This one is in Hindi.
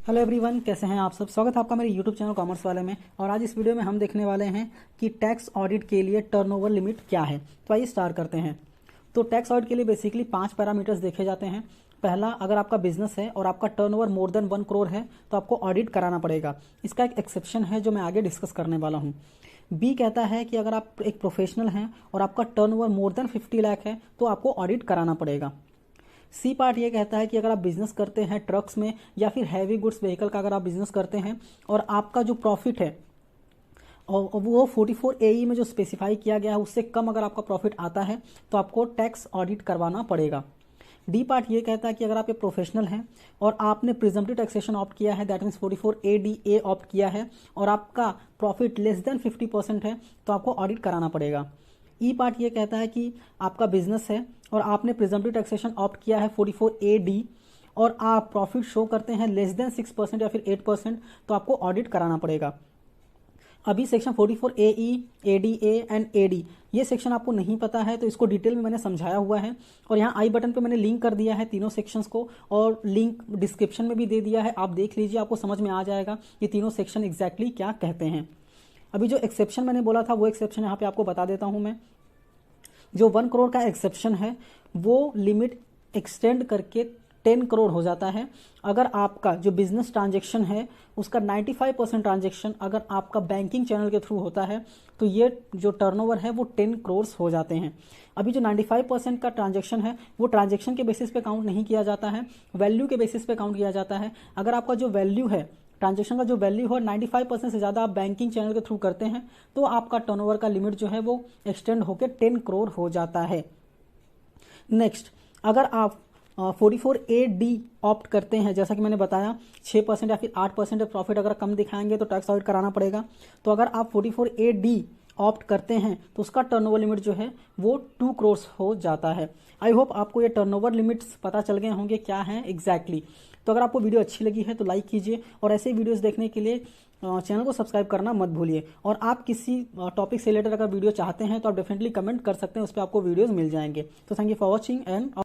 हेलो एवरीवन, कैसे हैं आप सब। स्वागत है आपका मेरे यूट्यूब चैनल कॉमर्स वाले में। और आज इस वीडियो में हम देखने वाले हैं कि टैक्स ऑडिट के लिए टर्नओवर लिमिट क्या है। तो आइए स्टार्ट करते हैं। तो टैक्स ऑडिट के लिए बेसिकली 5 पैरामीटर्स देखे जाते हैं। पहला, अगर आपका बिजनेस है और आपका टर्नओवर मोर देन 1 करोड़ है तो आपको ऑडिट कराना पड़ेगा। इसका एक एक्सेप्शन है जो मैं आगे डिस्कस करने वाला हूँ। बी कहता है कि अगर आप एक प्रोफेशनल हैं और आपका टर्नओवर मोर देन 50 लाख है तो आपको ऑडिट कराना पड़ेगा। सी पार्ट ये कहता है कि अगर आप बिजनेस करते हैं ट्रक्स में या फिर हैवी गुड्स व्हीकल का अगर आप बिजनेस करते हैं और आपका जो प्रॉफिट है और वो 44 AE में जो स्पेसिफाई किया गया है उससे कम अगर आपका प्रॉफिट आता है तो आपको टैक्स ऑडिट करवाना पड़ेगा। डी पार्ट ये कहता है कि अगर आप एक प्रोफेशनल हैं और आपने प्रिजम्पटिव टैक्सेशन ऑप्ट किया है, दैट मीन्स 44 ADA ऑप्ट किया है और आपका प्रॉफिट लेस देन 50% है तो आपको ऑडिट कराना पड़ेगा। ई पार्ट ये कहता है कि आपका बिजनेस है और आपने प्रिजम्पटिव टैक्सेशन ऑप्ट किया है 44 AD और आप प्रॉफिट शो करते हैं लेस देन 6% या फिर 8% तो आपको ऑडिट कराना पड़ेगा। अभी section 44 AE, ADA and AD ये सेक्शन आपको नहीं पता है तो इसको डिटेल में मैंने समझाया हुआ है और यहाँ आई बटन पे मैंने लिंक कर दिया है तीनों सेक्शंस को और लिंक डिस्क्रिप्शन में भी दे दिया है। आप देख लीजिए, आपको समझ में आ जाएगा ये तीनों सेक्शन एग्जैक्टली क्या कहते हैं। अभी जो एक्सेप्शन मैंने बोला था वो एक्सेप्शन यहाँ पे आपको बता देता हूँ मैं। जो 1 करोड़ का एक्सेप्शन है वो लिमिट एक्सटेंड करके 10 करोड़ हो जाता है अगर आपका जो बिजनेस ट्रांजैक्शन है उसका 95% ट्रांजैक्शन अगर आपका बैंकिंग चैनल के थ्रू होता है तो ये जो टर्नओवर है वो 10 करोड़ हो जाते हैं। अभी जो 95% का ट्रांजैक्शन है वो ट्रांजैक्शन के बेसिस पे काउंट नहीं किया जाता है, वैल्यू के बेसिस पे काउंट किया जाता है। अगर आपका जो वैल्यू है ट्रांजैक्शन का जो वैल्यू हो 95% से ज़्यादा आप बैंकिंग चैनल के थ्रू करते हैं तो आपका टर्नओवर का लिमिट जो है वो एक्सटेंड होकर 10 करोड़ हो जाता है। नेक्स्ट, अगर आप 44 AD ऑप्ट करते हैं, जैसा कि मैंने बताया 6% या फिर 8% प्रॉफिट अगर कम दिखाएंगे तो टैक्स ऑडिट कराना पड़ेगा। तो अगर आप 44 AD ऑप्ट करते हैं तो उसका टर्नओवर लिमिट जो है वो 2 करोड़ हो जाता है। आई होप आपको ये टर्नओवर लिमिट्स पता चल गए होंगे क्या हैं एग्जैक्टली। तो अगर आपको वीडियो अच्छी लगी है तो लाइक कीजिए और ऐसे वीडियोस देखने के लिए चैनल को सब्सक्राइब करना मत भूलिए। और आप किसी टॉपिक से रिलेटेड अगर वीडियो चाहते हैं तो आप डेफिनेटली कमेंट कर सकते हैं, उस पर आपको वीडियोस मिल जाएंगे। तो thank you for watching and